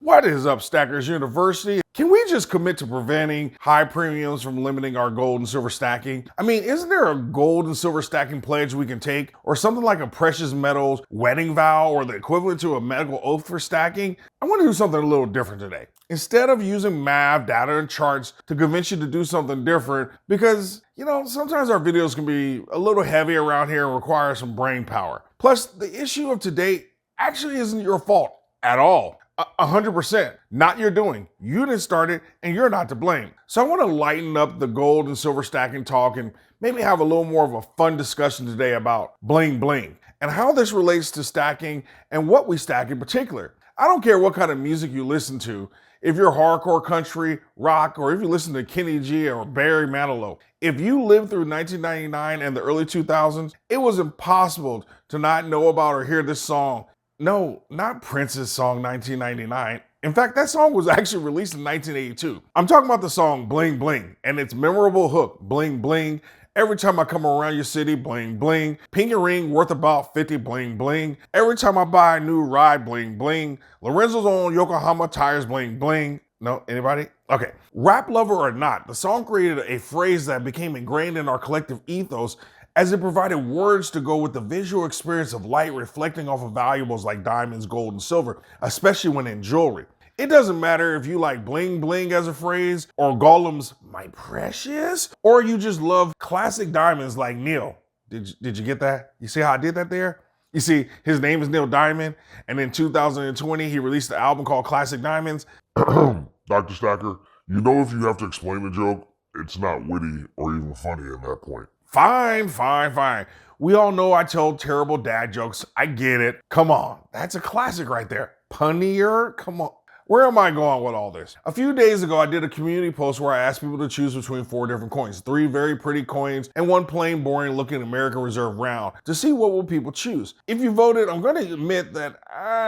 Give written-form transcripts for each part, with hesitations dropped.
What is up, Stackers University? Can we just commit to preventing high premiums from limiting our gold and silver stacking? I mean, isn't there a gold and silver stacking pledge we can take? Or something like a precious metals wedding vow or the equivalent to a medical oath for stacking? I want to do something a little different today. Instead of using math, data, and charts to convince you to do something different, because, sometimes our videos can be a little heavy around here and require some brain power. Plus, the issue of today actually isn't your fault at all. 100%. Not your doing. You didn't start it and you're not to blame. So I want to lighten up the gold and silver stacking talk and maybe have a little more of a fun discussion today about bling bling and how this relates to stacking and what we stack in particular. I don't care what kind of music you listen to, if you're hardcore country, rock, or if you listen to Kenny G or Barry Manilow. If you lived through 1999 and the early 2000s, it was impossible to not know about or hear this song. No, not Prince's song 1999. In fact, that song was actually released in 1982. I'm talking about the song Bling Bling and its memorable hook, Bling Bling. Every time I come around your city, bling bling. Pinky ring worth about 50, bling bling. Every time I buy a new ride, bling bling. Lorenzo's on Yokohama tires, bling bling. No, anybody? Okay. Rap lover or not, the song created a phrase that became ingrained in our collective ethos as it provided words to go with the visual experience of light reflecting off of valuables like diamonds, gold, and silver, especially when in jewelry. It doesn't matter if you like bling bling as a phrase, or Gollum's my precious, or you just love classic diamonds like Neil. Did you get that? You see how I did that there? You see, his name is Neil Diamond, and in 2020, he released an album called Classic Diamonds. Dr. Stacker, you know if you have to explain the joke, it's not witty or even funny at that point. Fine. We all know I tell terrible dad jokes. I get it. Come on. That's a classic right there. Punnier? Come on. Where am I going with all this? A few days ago, I did a community post where I asked people to choose between 4 different coins, 3 very pretty coins and 1 plain boring looking American Reserve round to see what will people choose. If you voted, I'm going to admit that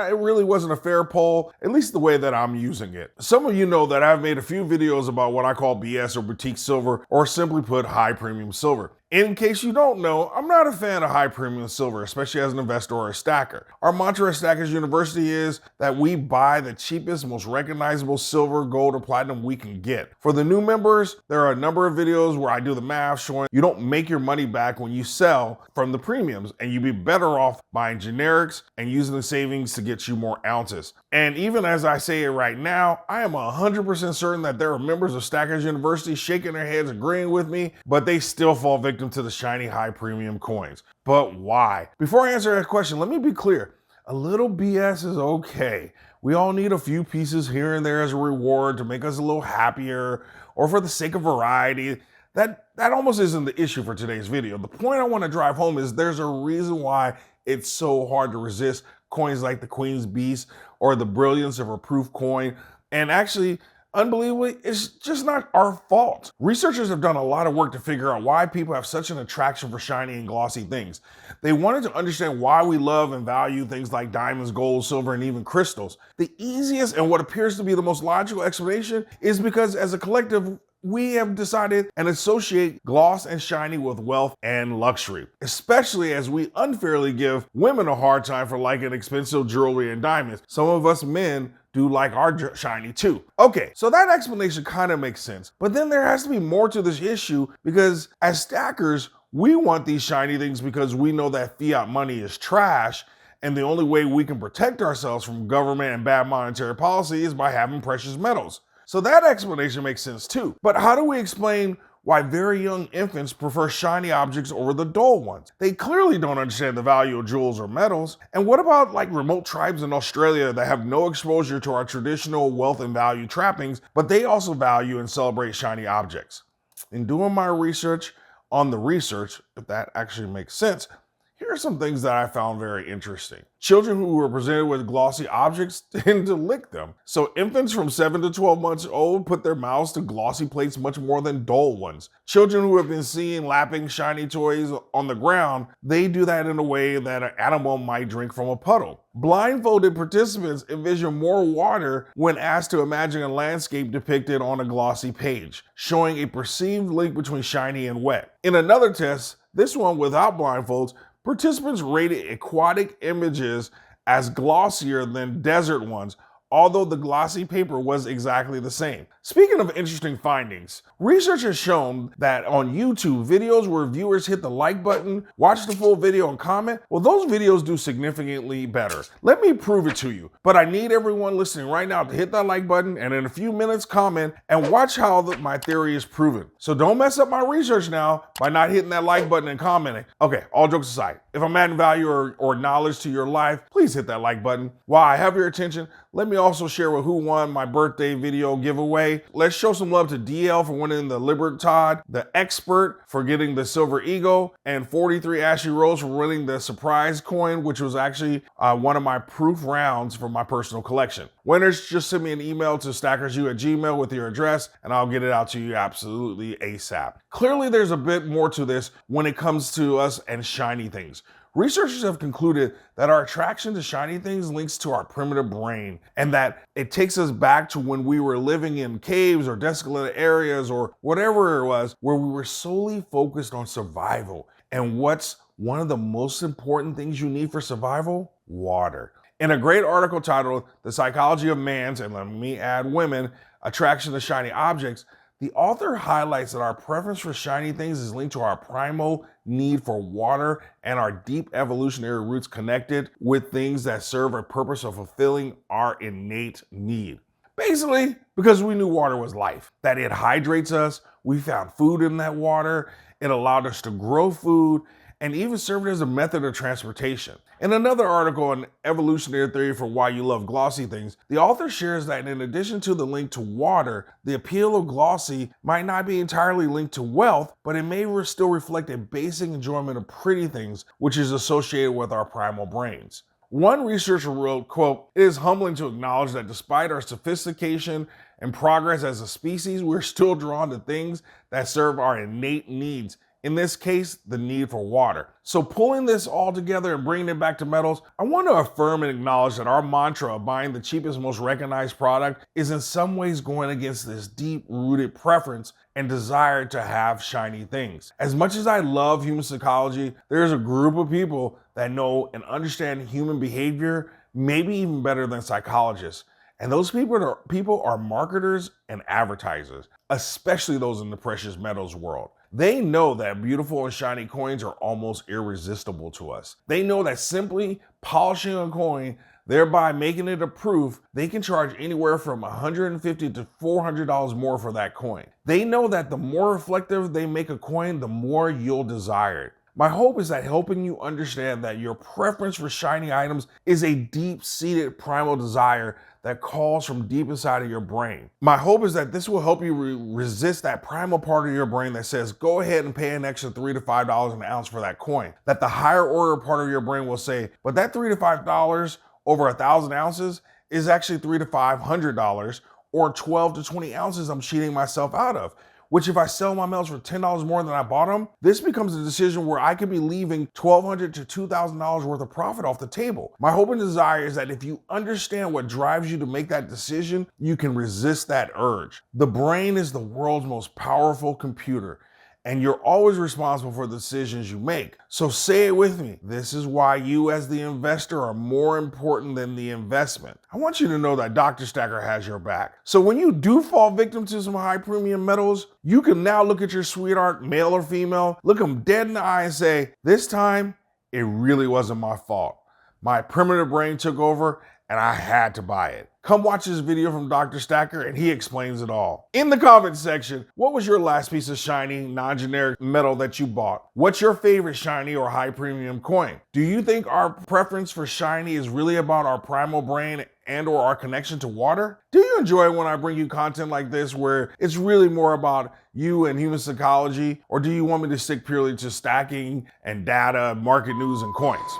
it really wasn't a fair poll, at least the way that I'm using it. Some of you know that I've made a few videos about what I call BS or boutique silver, or simply put, high premium silver. In case you don't know, I'm not a fan of high premium silver, especially as an investor or a stacker. Our mantra at Stackers University is that we buy the cheapest, most recognizable silver, gold, or platinum we can get. For the new members, there are a number of videos where I do the math showing you don't make your money back when you sell from the premiums, and you'd be better off buying generics and using the savings to get you more ounces. And even as I say it right now, I am 100% certain that there are members of Stackers University shaking their heads agreeing with me, but they still fall victim to the shiny high premium coins. But why? Before I answer that question, let me be clear. A little BS is okay. We all need a few pieces here and there as a reward to make us a little happier, or for the sake of variety. That almost isn't the issue for today's video. The point I want to drive home is there's a reason why it's so hard to resist coins like the Queen's Beast or the brilliance of a proof coin. And actually, unbelievably, it's just not our fault. Researchers have done a lot of work to figure out why people have such an attraction for shiny and glossy things. They wanted to understand why we love and value things like diamonds, gold, silver, and even crystals. The easiest and what appears to be the most logical explanation is because as a collective, we have decided and associate gloss and shiny with wealth and luxury, especially as we unfairly give women a hard time for liking expensive jewelry and diamonds. Some of us men do like our shiny too. Okay, so that explanation kind of makes sense, but then there has to be more to this issue because as stackers, we want these shiny things because we know that fiat money is trash, and the only way we can protect ourselves from government and bad monetary policy is by having precious metals. So that explanation makes sense too. But how do we explain why very young infants prefer shiny objects over the dull ones? They clearly don't understand the value of jewels or metals. And what about like remote tribes in Australia that have no exposure to our traditional wealth and value trappings, but they also value and celebrate shiny objects? In doing my research on the research, if that actually makes sense, here are some things that I found very interesting. Children who were presented with glossy objects tend to lick them. So infants from 7 to 12 months old put their mouths to glossy plates much more than dull ones. Children who have been seen lapping shiny toys on the ground, they do that in a way that an animal might drink from a puddle. Blindfolded participants envision more water when asked to imagine a landscape depicted on a glossy page, showing a perceived link between shiny and wet. In another test, this one without blindfolds, participants rated aquatic images as glossier than desert ones, although the glossy paper was exactly the same. Speaking of interesting findings, research has shown that on YouTube, videos where viewers hit the like button, watch the full video, and comment, well, those videos do significantly better. Let me prove it to you, but I need everyone listening right now to hit that like button and in a few minutes comment and watch how my theory is proven. So don't mess up my research now by not hitting that like button and commenting. Okay, all jokes aside, if I'm adding value or knowledge to your life, please hit that like button. While I have your attention, let me also share who won my birthday video giveaway. Let's show some love to DL for winning the Libertad, the Expert for getting the Silver Eagle, and 43 Ashley Rose for winning the Surprise coin, which was actually one of my proof rounds for my personal collection. Winners, just send me an email to stackersu@gmail with your address, and I'll get it out to you absolutely ASAP. Clearly, there's a bit more to this when it comes to us and shiny things. Researchers have concluded that our attraction to shiny things links to our primitive brain, and that it takes us back to when we were living in caves or desolate areas or whatever it was, where we were solely focused on survival. And what's one of the most important things you need for survival? Water. In a great article titled "The Psychology of Man's," and let me add women, attraction to shiny objects, the author highlights that our preference for shiny things is linked to our primal need for water and our deep evolutionary roots connected with things that serve a purpose of fulfilling our innate need. Basically, because we knew water was life, that it hydrates us, we found food in that water, it allowed us to grow food, and even served as a method of transportation. In another article on evolutionary theory for why you love glossy things, the author shares that in addition to the link to water, the appeal of glossy might not be entirely linked to wealth, but it may still reflect a basic enjoyment of pretty things, which is associated with our primal brains. One researcher wrote, quote, "It is humbling to acknowledge that despite our sophistication and progress as a species, we're still drawn to things that serve our innate needs. In this case, the need for water." So pulling this all together and bringing it back to metals, I want to affirm and acknowledge that our mantra of buying the cheapest, most recognized product is in some ways going against this deep-rooted preference and desire to have shiny things. As much as I love human psychology, there's a group of people that know and understand human behavior maybe even better than psychologists. And those people are marketers and advertisers, especially those in the precious metals world. They know that beautiful and shiny coins are almost irresistible to us. They know that simply polishing a coin, thereby making it a proof, they can charge anywhere from $150 to $400 more for that coin. They know that the more reflective they make a coin, the more you'll desire it. My hope is that helping you understand that your preference for shiny items is a deep-seated primal desire that calls from deep inside of your brain. My hope is that this will help you resist that primal part of your brain that says, go ahead and pay an extra $3 to $5 an ounce for that coin. That the higher order part of your brain will say, but that $3 to $5 over 1,000 ounces is actually $300 to $500, or 12 to 20 ounces I'm cheating myself out of. Which if I sell my metals for $10 more than I bought them, this becomes a decision where I could be leaving $1,200 to $2,000 worth of profit off the table. My hope and desire is that if you understand what drives you to make that decision, you can resist that urge. The brain is the world's most powerful computer, and you're always responsible for the decisions you make. So say it with me. This is why you as the investor are more important than the investment. I want you to know that Dr. Stacker has your back. So when you do fall victim to some high premium metals, you can now look at your sweetheart, male or female, look them dead in the eye and say, this time, it really wasn't my fault. My primitive brain took over and I had to buy it. Come watch this video from Dr. Stacker and he explains it all. In the comments section, what was your last piece of shiny, non-generic metal that you bought? What's your favorite shiny or high premium coin? Do you think our preference for shiny is really about our primal brain and or our connection to water? Do you enjoy when I bring you content like this where it's really more about you and human psychology? Or do you want me to stick purely to stacking and data, market news, and coins?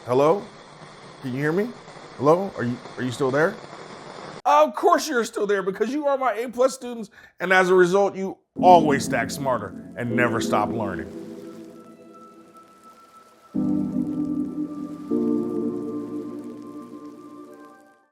Hello? Can you hear me? Hello? Are you still there? Of course you're still there because you are my A+ students, and as a result, you always stack smarter and never stop learning.